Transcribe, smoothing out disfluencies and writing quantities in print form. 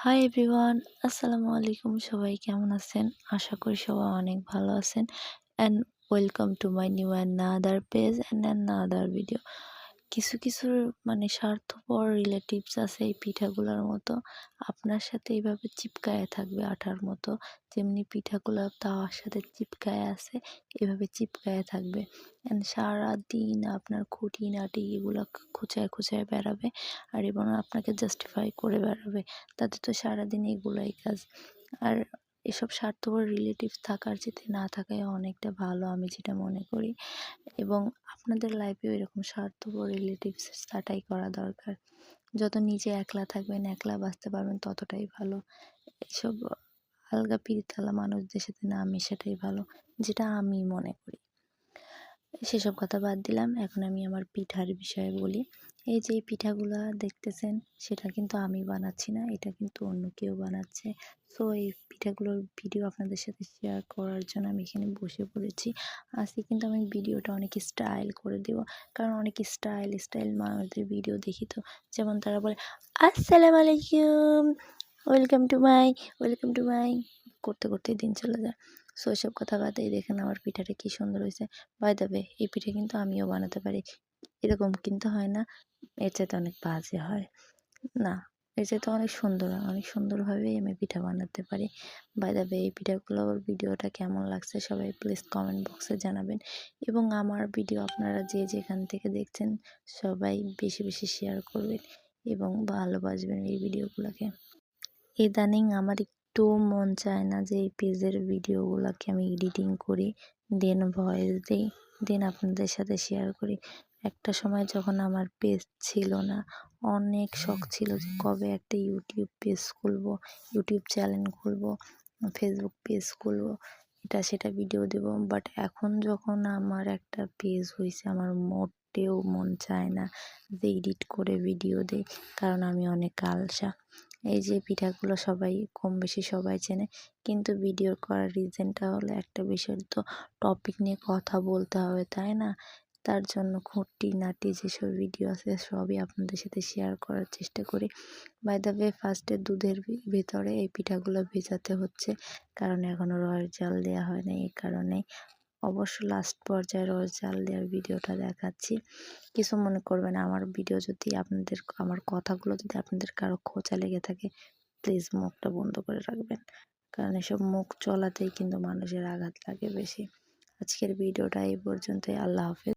Hi everyone, আসসালামু আলাইকুম। সবাই কেমন আছেন? আশা করি সবাই অনেক ভালো আছেন। And welcome to my new another page and another video. কিছু কিছু স্বার্থপর রিলেটিভস আছে এই পিঠাগুলোর মতো আপনার সাথে এইভাবে চিপকায়ে থাকবে আঠার মতো, যেমনি পিঠাগুলো তাওয়ার সাথে চিপকায়ে আছে এভাবে চিপকায়ে থাকবে। অ্যান্ড সারাদিন আপনার খুঁটিনাটি এগুলো খুঁচায় খুঁচায় বেড়াবে আর এবং আপনাকে জাস্টিফাই করে বেড়াবে। তাদের তো সারাদিন এগুলাই কাজ। আর এসব স্বার্থপর রিলেটিভ থাকার চেয়ে না থাকাই অনেকটা ভালো আমি যেটা মনে করি। এবং আপনাদের লাইফেও এরকম স্বার্থপর রিলেটিভস ছাঁটাই করা দরকার। যত নিজে একলা থাকবেন, একলা বাঁচতে পারবেন ততটাই ভালো। এইসব আলগা পিরিতালা মানুষদের সাথে না মেশাটাই ভালো, যেটা আমি মনে করি। সেসব কথা বাদ দিলাম, এখন আমি আমার পিঠার বিষয়ে বলি। এই যে পিঠাগুলা দেখতেছেন সেটা কিন্তু আমি বানাচ্ছি না, এটা কিন্তু অন্য কেউ বানাচ্ছে। সো এই পিঠাগুলোর ভিডিও আপনাদের সাথে শেয়ার করার জন্য আমি এখানে বসে পড়েছি। আজকে কিন্তু আমি ভিডিওটা অনেক স্টাইল করে দেব, কারণ অনেক স্টাইল স্টাইল মানুষদের ভিডিও দেখি তো, যেমন তারা বলে আসসালামু আলাইকুম, ওয়েলকাম টু মাই করতে করতে দিন চলে যায়। সো এসব কথা বাদে দেখেন আমার পিঠাটা কি সুন্দর হয়েছে। বাই দ্য ওয়ে, এই পিঠে কিন্তু আমিও বানাতে পারি। এরকম কিন্তু হয় না, এর চাইতে অনেক বাজে হয়। না, এর চাইতে অনেক সুন্দর হয়, অনেক সুন্দরভাবেই আমি পিঠা বানাতে পারি। বাই দ্য ওয়ে, এই পিঠাগুলোর ভিডিওটা কেমন লাগছে সবাই প্লিজ কমেন্ট বক্সে জানাবেন। এবং আমার ভিডিও আপনারা যে যেখান থেকে দেখছেন সবাই বেশি বেশি শেয়ার করবেন এবং ভালোবাসবেন এই ভিডিওগুলোকে। ইদানিং আমার একটু মন চায় না যে এই পেজের ভিডিওগুলোকে আমি এডিটিং করি, দেন ভয়েস দিই, দেন আপনাদের সাথে শেয়ার করি। একটা সময় যখন আমার পেজ ছিল না, অনেক শখ ছিল যে কবে একটা ইউটিউব পেজ খুলবো, ইউটিউব চ্যানেল খুলবো, ফেসবুক পেজ খুলবো, এটা সেটা ভিডিও দেব। বাট এখন যখন আমার একটা পেজ হয়েছে, আমার মোটেও মন চায় না যে এডিট করে ভিডিও দিই, কারণ আমি অনেক আলসা। এই যে পিঠাগুলো সবাই কম বেশি সবাই চেনে, কিন্তু ভিডিও করার রিজনটা হলো একটা বিষয়, তো টপিক নিয়ে কথা বলতে হবে তাই না? তার জন্য খুঁটিনাটি যেসব ভিডিও আছে সবই আপনাদের সাথে শেয়ার করার চেষ্টা করি। বাই দ্য ওয়ে, ফার্স্টে দুধের ভিতরে এই পিঠাগুলো ভেজাতে হচ্ছে, কারণ এখনও রস জাল দেওয়া হয় না, এই কারণেই। অবশ্য লাস্ট পর্যায়ে রস জাল দেওয়ার ভিডিওটা দেখাচ্ছি। কিছু মনে করবেন না, আমার ভিডিও যদি আপনাদের, আমার কথাগুলো যদি আপনাদের কারো খোঁচা লেগে থাকে প্লিজ মুখটা বন্ধ করে রাখবেন, কারণ এসব মুখ চলাতেই কিন্তু মানুষের আঘাত লাগে বেশি। আজকের ভিডিওটা এই পর্যন্তই। আল্লাহ হাফেজ।